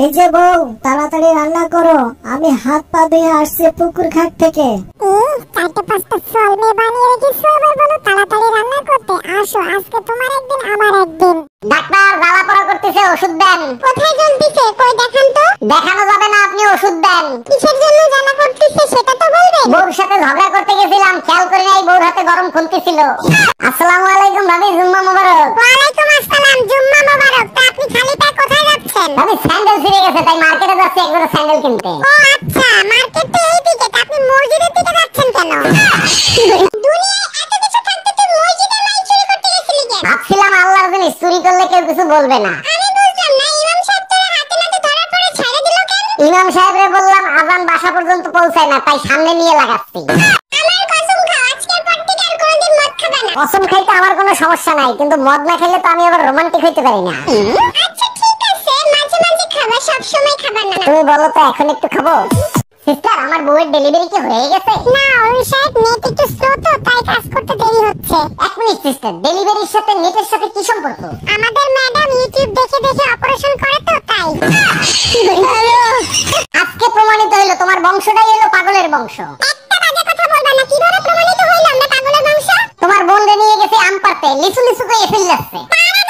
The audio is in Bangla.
এই যে বউ, তাড়াতাড়ি রান্না করো, আমি হাত পা ধুয়ে আসছি পুকুর ঘাট থেকে। চারটে পাঁচটা ফল মেয়ে বানিয়ে রেখেছো, আবার বলো তাড়াতাড়ি রান্না করতে। আসো, আজকে তোমার একদিন আমার একদিন। ডাক্তার জ্বালা পড়া করতেছে, ওষুধ দেন। কোথায় জ্বলতিছে, কই দেখান তো। দেখানো যাবে না, আপনি ওষুধ দেন। কিসের জন্য জ্বালা করতেছে সেটা তো বলবেন। বউর সাথে ঝগড়া করতে গেছিলাম, খেয়াল করে নাই বউর হাতে গরম খুনতেছিল। আসসালামু আলাইকুম ভাবি, জুম্মা মোবারক। ওয়ালাইকুম আসসালাম, জুম্মা মোবারক। তা আপনি খালি পায়ে কোথায় যাচ্ছেন? ভাবি স্যান্ডেল ছিঁড়ে গেছে, তাই মার্কেটে যাচ্ছি একবার স্যান্ডেল কিনতে। ও আচ্ছা, মার্কেট তো এই দিকে, তা আপনি মসজিদের দিকে যাচ্ছেন কেন? দুনিয়ায় এত কিছু থাকতে তুই মসজিদের মাইক চুরি করতে গেছিলি কেন? ভাবছিলাম আল্লাহর জিনিস চুরি করলে কেউ কিছু বলবে না। আমি বুঝলাম না, ইমাম সাহেব তোর হাতে নাতে ধরার পরে ছেড়ে দিল কেন? ইমাম সাহেবরে বললাম আজান বাসা পর্যন্ত পৌঁছায় না, তাই সামনে নিয়ে লাগাচ্ছি। আমার কসম খাও, আজকের পর থেকে আর কোনোদিন মদ খাবে না। কসম খাইতে আমার কোনো সমস্যা নাই, কিন্তু মদ না খেলে তো আমি আবার রোমান্টিক হইতে পারি না। আচ্ছা ঠিক আছে, মাঝে মাঝে খাবা, সব সময় খাবার না। তুমি বলো তো এখন একটু খাবো? সিস্টার, আমার বউয়ের ডেলিভারি কি হয়ে গেছে? না, ওই সাহেব নেট একটু স্লো তো, তাই কাজ করতে দেরি হচ্ছে। এক মিনিট সিস্টার, ডেলিভারির সাথে নেটের সাথে কি সম্পর্ক? আমাদের ম্যাডাম ইউটিউব দেখে দেখে অপারেশন করে তো, তাই। আজকে প্রমাণিত হইলো তোমার বংশটাই হলো পাগলের বংশ। একটা বাজে কথা বলবা না। কিভাবে প্রমাণিত হইল আমরা পাগলের বংশ? তোমার বোন নিয়ে গেছে আম পাড়তে, লিচু লিচু করে ফেল যাচ্ছে। পারে